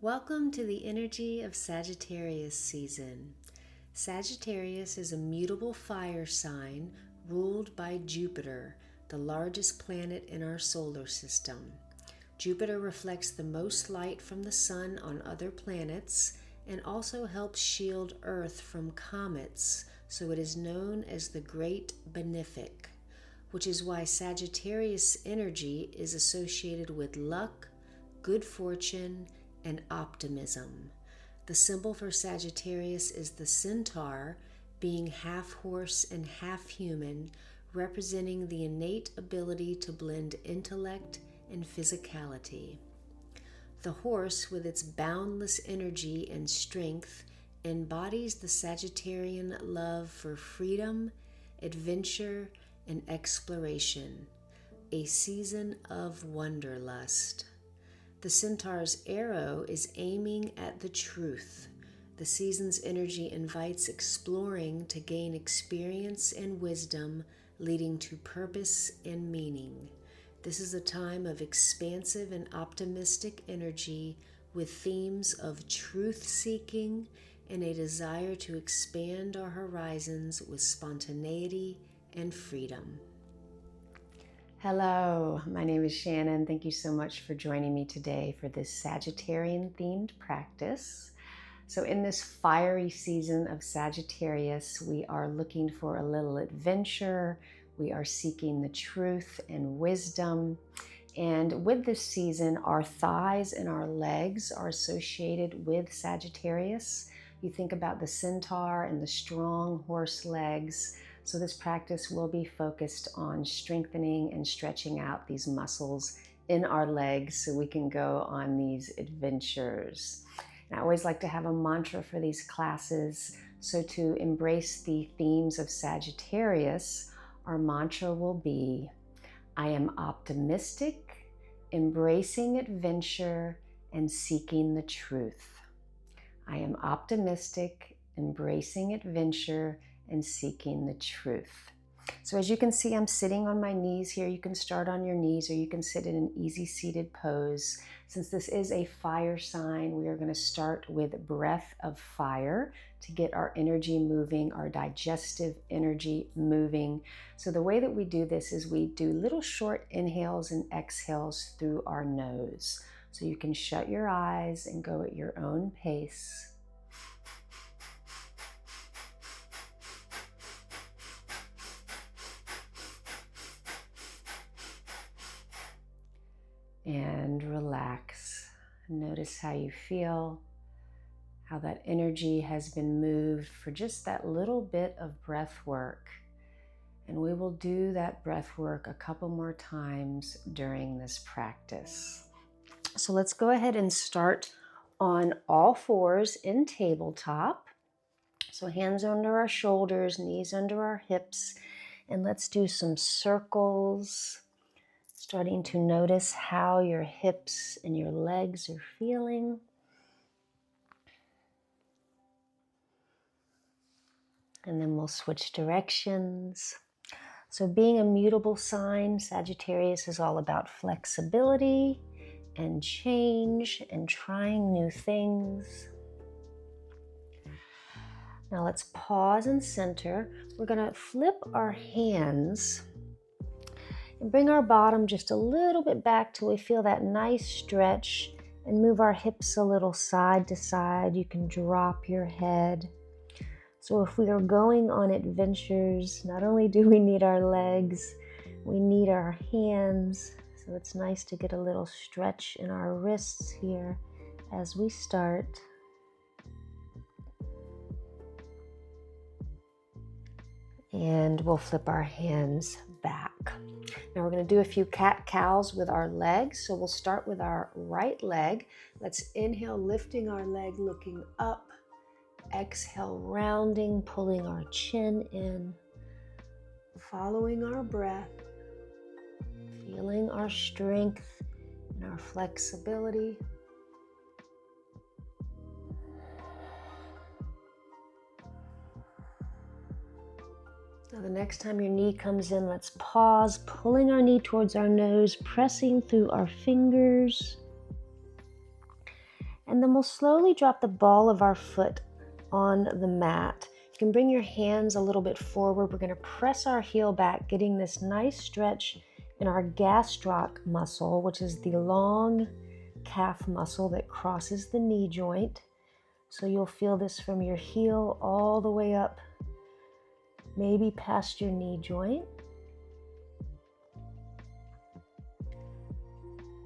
Welcome to the energy of Sagittarius season. Sagittarius is a mutable fire sign ruled by Jupiter, the largest planet in our solar system. Jupiter reflects the most light from the sun on other planets and also helps shield Earth from comets, so it is known as the Great Benefic, which is why Sagittarius energy is associated with luck, good fortune, and optimism. The symbol for Sagittarius is the centaur, being half horse and half human, representing the innate ability to blend intellect and physicality. The horse, with its boundless energy and strength, embodies the Sagittarian love for freedom, adventure, and exploration, a season of wanderlust. The centaur's arrow is aiming at the truth. The season's energy invites exploring to gain experience and wisdom, leading to purpose and meaning. This is a time of expansive and optimistic energy with themes of truth-seeking and a desire to expand our horizons with spontaneity and freedom. Hello, my name is Shannon. Thank you so much for joining me today for this Sagittarian-themed practice. So in this fiery season of Sagittarius, we are looking for a little adventure. We are seeking the truth and wisdom. And with this season, our thighs and our legs are associated with Sagittarius. You think about the centaur and the strong horse legs. So this practice will be focused on strengthening and stretching out these muscles in our legs so we can go on these adventures. And I always like to have a mantra for these classes. So to embrace the themes of Sagittarius, our mantra will be, I am optimistic, embracing adventure, and seeking the truth. I am optimistic, embracing adventure, and seeking the truth. So as you can see, I'm sitting on my knees here. You can start on your knees or you can sit in an easy seated pose. Since this is a fire sign, we are going to start with breath of fire to get our energy moving, our digestive energy moving. So the way that we do this is we do little short inhales and exhales through our nose. So you can shut your eyes and go at your own pace. And relax. Notice how you feel, how that energy has been moved for just that little bit of breath work. And we will do that breath work a couple more times during this practice. So let's go ahead and start on all fours in tabletop. So hands under our shoulders, knees under our hips, and let's do some circles. Starting to notice how your hips and your legs are feeling. And then we'll switch directions. So being a mutable sign, Sagittarius is all about flexibility and change and trying new things. Now let's pause and center. We're going to flip our hands and bring our bottom just a little bit back till we feel that nice stretch and move our hips a little side to side. You can drop your head. So if we are going on adventures, not only do we need our legs, we need our hands. So it's nice to get a little stretch in our wrists here as we start. And we'll flip our hands back. Now we're going to do a few cat-cows with our legs. So we'll start with our right leg. Let's inhale, lifting our leg, looking up. Exhale, rounding, pulling our chin in. Following our breath. Feeling our strength and our flexibility. Now the next time your knee comes in, let's pause, pulling our knee towards our nose, pressing through our fingers. And then we'll slowly drop the ball of our foot on the mat. You can bring your hands a little bit forward. We're going to press our heel back, getting this nice stretch in our gastroc muscle, which is the long calf muscle that crosses the knee joint. So you'll feel this from your heel all the way up, maybe past your knee joint.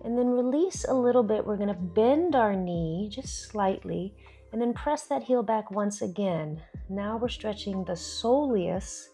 And then release a little bit. We're going to bend our knee just slightly and then press that heel back once again. Now we're stretching the soleus,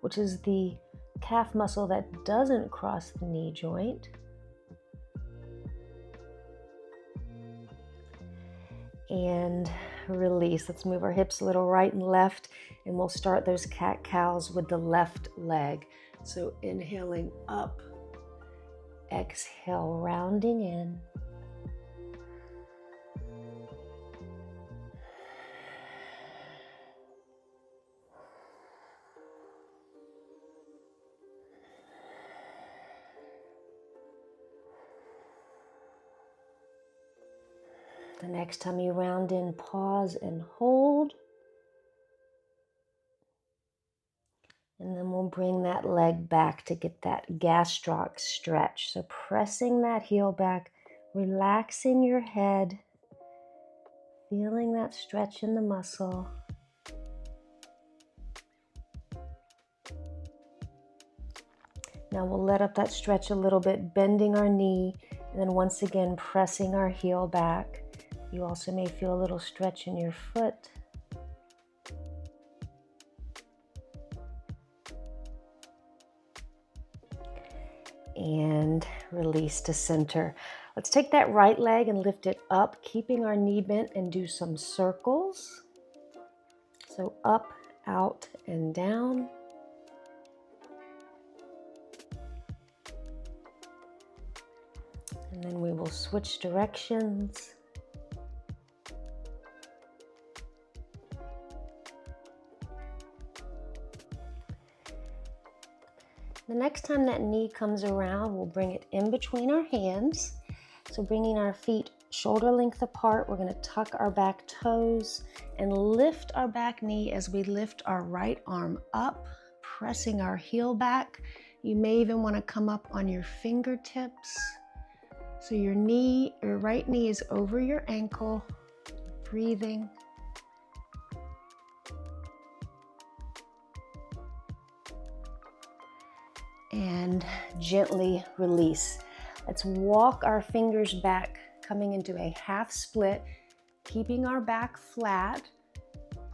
which is the calf muscle that doesn't cross the knee joint. And release. Let's move our hips a little right and left, and we'll start those cat-cows with the left leg. So inhaling up, exhale, rounding in. The next time you round in, pause and hold. And then we'll bring that leg back to get that gastroc stretch. So pressing that heel back, relaxing your head, feeling that stretch in the muscle. Now we'll let up that stretch a little bit, bending our knee, and then once again pressing our heel back. You also may feel a little stretch in your foot. And release to center. Let's take that right leg and lift it up, keeping our knee bent, and do some circles. So up, out, and down. And then we will switch directions. The next time that knee comes around, we'll bring it in between our hands. So bringing our feet shoulder length apart, we're going to tuck our back toes and lift our back knee as we lift our right arm up, pressing our heel back. You may even want to come up on your fingertips. So your right knee is over your ankle, breathing. And gently release. Let's walk our fingers back, coming into a half split, keeping our back flat,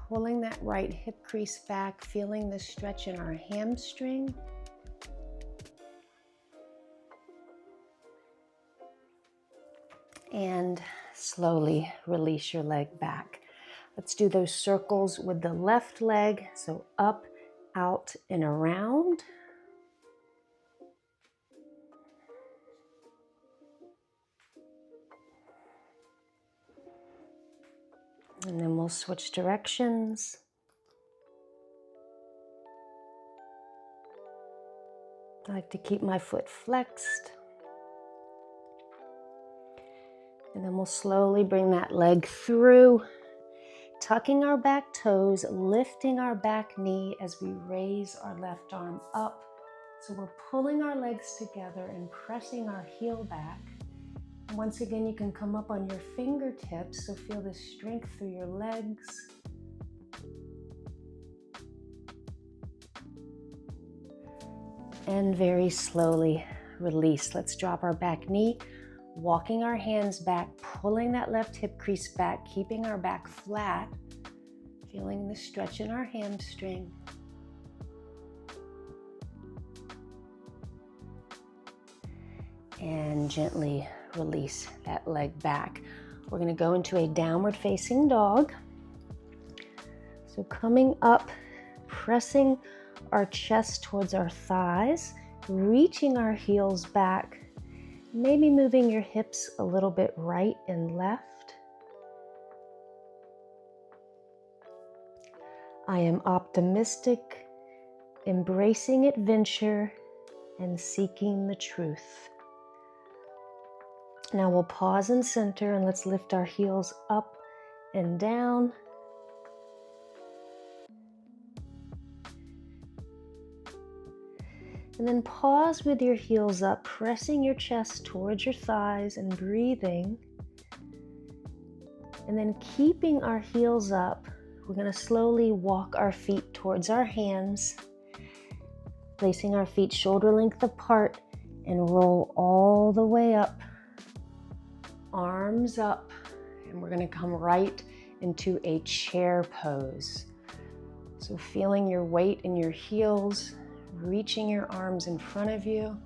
pulling that right hip crease back, feeling the stretch in our hamstring. And slowly release your leg back. Let's do those circles with the left leg. So up, out, and around. And then we'll switch directions. I like to keep my foot flexed. And then we'll slowly bring that leg through, tucking our back toes, lifting our back knee as we raise our left arm up. So we're pulling our legs together and pressing our heel back. Once again, you can come up on your fingertips, so feel the strength through your legs. And very slowly release. Let's drop our back knee, walking our hands back, pulling that left hip crease back, keeping our back flat, feeling the stretch in our hamstring. And gently release that leg back. We're going to go into a downward facing dog. So coming up, pressing our chest towards our thighs, reaching our heels back, maybe moving your hips a little bit right and left. I am optimistic, embracing adventure, and seeking the truth. Now we'll pause and center, and let's lift our heels up and down. And then pause with your heels up, pressing your chest towards your thighs and breathing. And then keeping our heels up, we're going to slowly walk our feet towards our hands, placing our feet shoulder length apart, and roll all the way up, arms up, and we're going to come right into a chair pose. So feeling your weight in your heels, reaching your arms in front of you,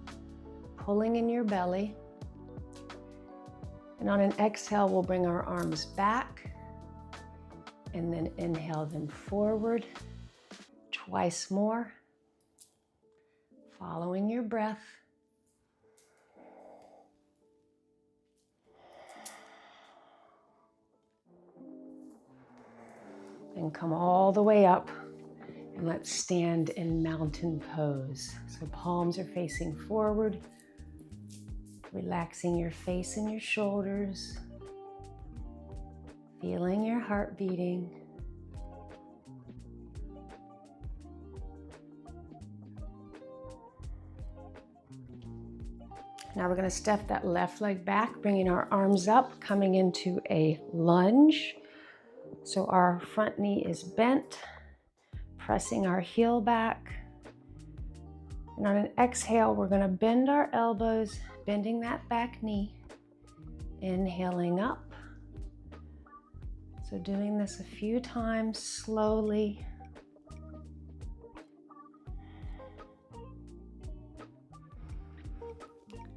pulling in your belly. And on an exhale, we'll bring our arms back and then inhale them forward twice more, following your breath. And come all the way up, and let's stand in mountain pose. So palms are facing forward, relaxing your face and your shoulders, feeling your heart beating. Now we're going to step that left leg back, bringing our arms up, coming into a lunge. So our front knee is bent, pressing our heel back. And on an exhale, we're going to bend our elbows, bending that back knee, inhaling up. So doing this a few times slowly.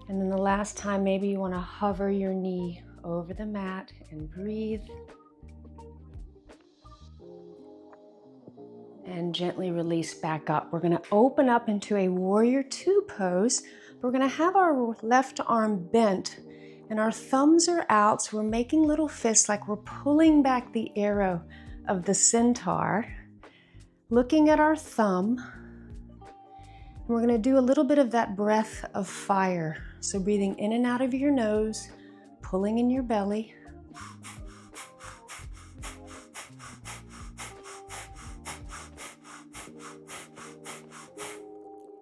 And then the last time, maybe you want to hover your knee over the mat and breathe. And gently release back up. We're going to open up into a warrior two pose. We're going to have our left arm bent and our thumbs are out. So we're making little fists like we're pulling back the arrow of the centaur, looking at our thumb. And we're going to do a little bit of that breath of fire. So breathing in and out of your nose, pulling in your belly.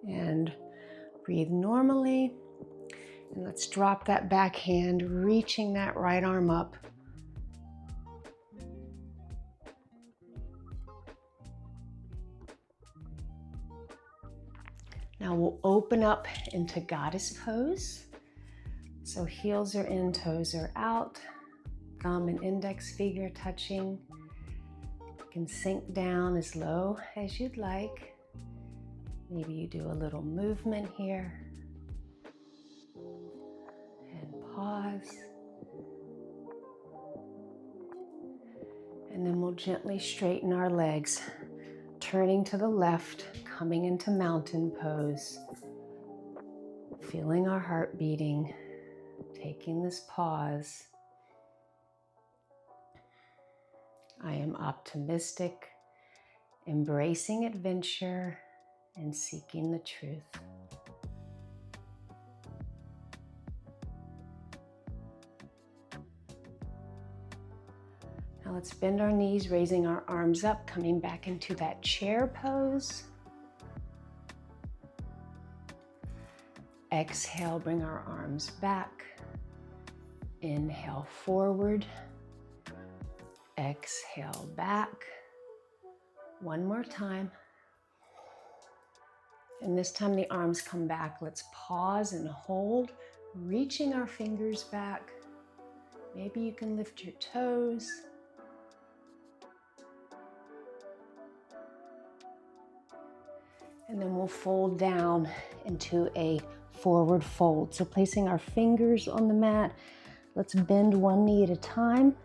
And breathe normally. And let's drop that back hand, reaching that right arm up. Now we'll open up into goddess pose. So heels are in, toes are out, thumb and index finger touching. You can sink down as low as you'd like. Maybe you do a little movement here. And pause. And then we'll gently straighten our legs, turning to the left, coming into mountain pose. Feeling our heart beating, taking this pause. I am optimistic, embracing adventure, and seeking the truth. Now let's bend our knees, raising our arms up, coming back into that chair pose. Exhale, bring our arms back. Inhale forward. Exhale back. One more time. And this time the arms come back. Let's pause and hold, reaching our fingers back. Maybe you can lift your toes. And then we'll fold down into a forward fold. So placing our fingers on the mat, let's bend one knee at a time.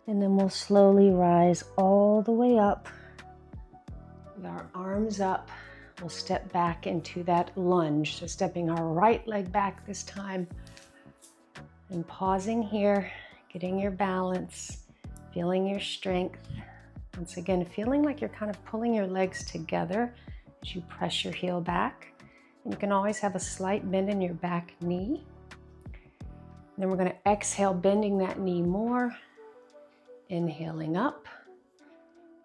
And then we'll slowly rise all the way up with our arms up. We'll step back into that lunge. So stepping our right leg back this time and pausing here, getting your balance, feeling your strength. Once again, feeling like you're kind of pulling your legs together as you press your heel back. And you can always have a slight bend in your back knee. And then we're going to exhale, bending that knee more. Inhaling up.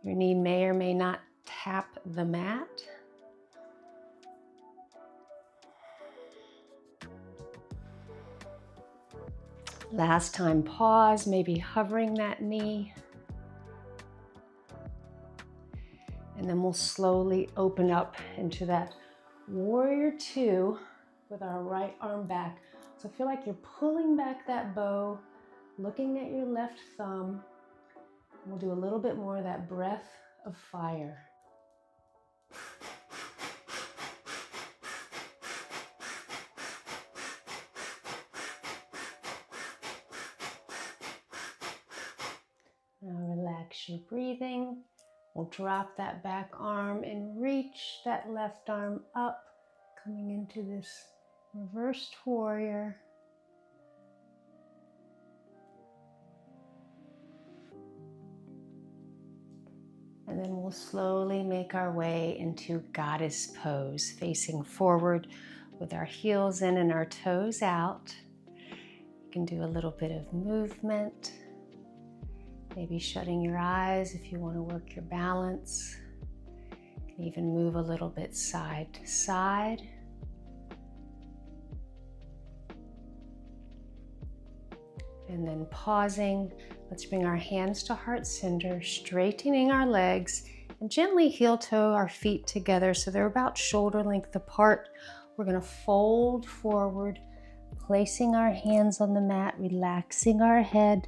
Your knee may or may not tap the mat. Last time, pause, maybe hovering that knee. And then we'll slowly open up into that warrior two with our right arm back. So feel like you're pulling back that bow, looking at your left thumb. We'll do a little bit more of that breath of fire. Now relax your breathing. We'll drop that back arm and reach that left arm up, coming into this reversed warrior. And then we'll slowly make our way into goddess pose, facing forward with our heels in and our toes out. You can do a little bit of movement. Maybe shutting your eyes if you want to work your balance. You can even move a little bit side to side. And then pausing, let's bring our hands to heart center, straightening our legs, and gently heel toe our feet together so they're about shoulder length apart. We're going to fold forward, placing our hands on the mat, relaxing our head.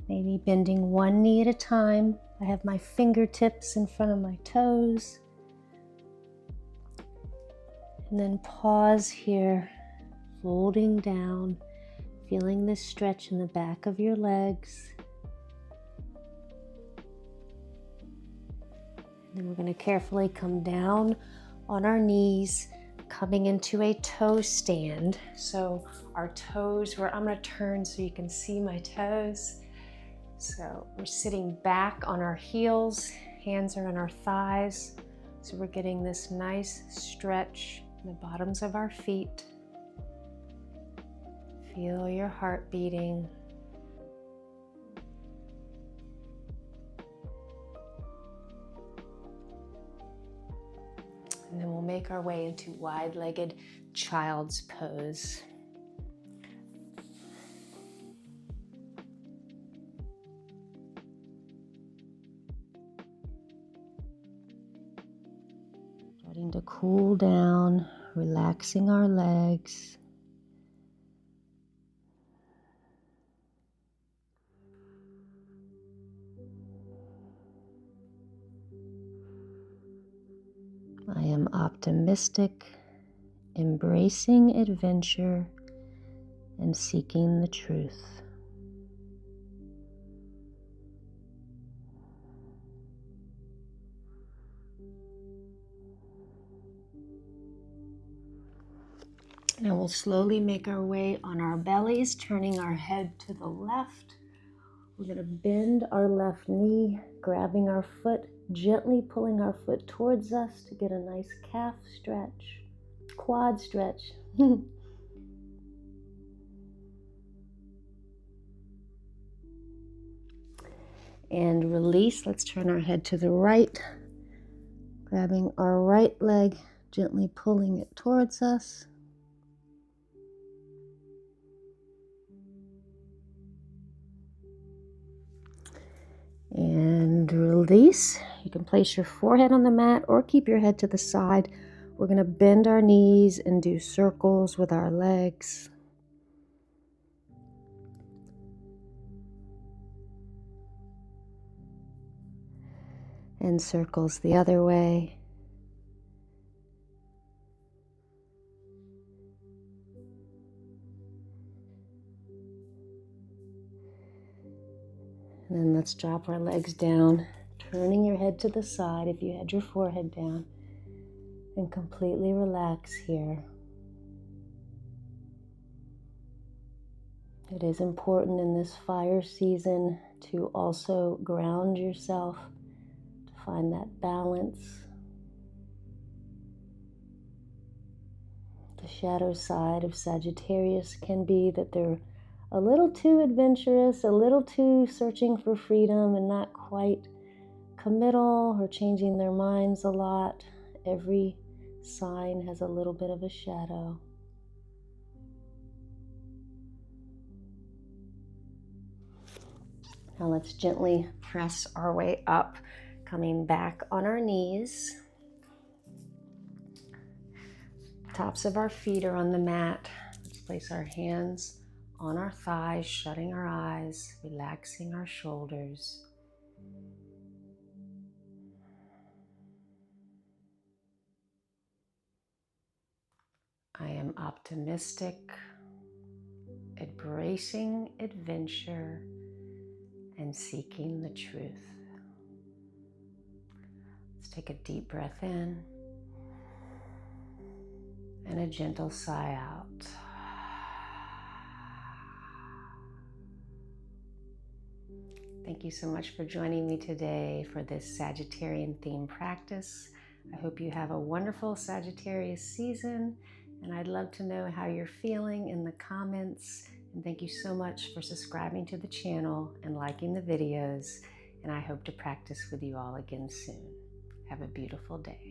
Maybe bending one knee at a time. I have my fingertips in front of my toes. And then pause here, folding down, feeling this stretch in the back of your legs. And then we're going to carefully come down on our knees, coming into a toe stand. So our toes, I'm going to turn so you can see my toes. So we're sitting back on our heels, hands are on our thighs. So we're getting this nice stretch in the bottoms of our feet. Feel your heart beating. And then we'll make our way into wide-legged child's pose. Starting to cool down, relaxing our legs. I am optimistic, embracing adventure, and seeking the truth. Now we'll slowly make our way on our bellies, turning our head to the left. We're going to bend our left knee, grabbing our foot, gently pulling our foot towards us to get a nice calf stretch, quad stretch. And release. Let's turn our head to the right, grabbing our right leg, gently pulling it towards us. And release. You can place your forehead on the mat or keep your head to the side. We're going to bend our knees and do circles with our legs. And circles the other way. And then let's drop our legs down, turning your head to the side if you had your forehead down, and completely relax here. It is important in this fire season to also ground yourself find that balance. The shadow side of Sagittarius can be that they're a little too adventurous, a little too searching for freedom and not quite committal or changing their minds a lot. Every sign has a little bit of a shadow. Now let's gently press our way up, coming back on our knees. Tops of our feet are on the mat. Let's place our hands on our thighs, shutting our eyes, relaxing our shoulders. I am optimistic, embracing adventure, and seeking the truth. Let's take a deep breath in and a gentle sigh out. Thank you so much for joining me today for this Sagittarian theme practice. I hope you have a wonderful Sagittarius season, and I'd love to know how you're feeling in the comments. And thank you so much for subscribing to the channel and liking the videos, and I hope to practice with you all again soon. Have a beautiful day.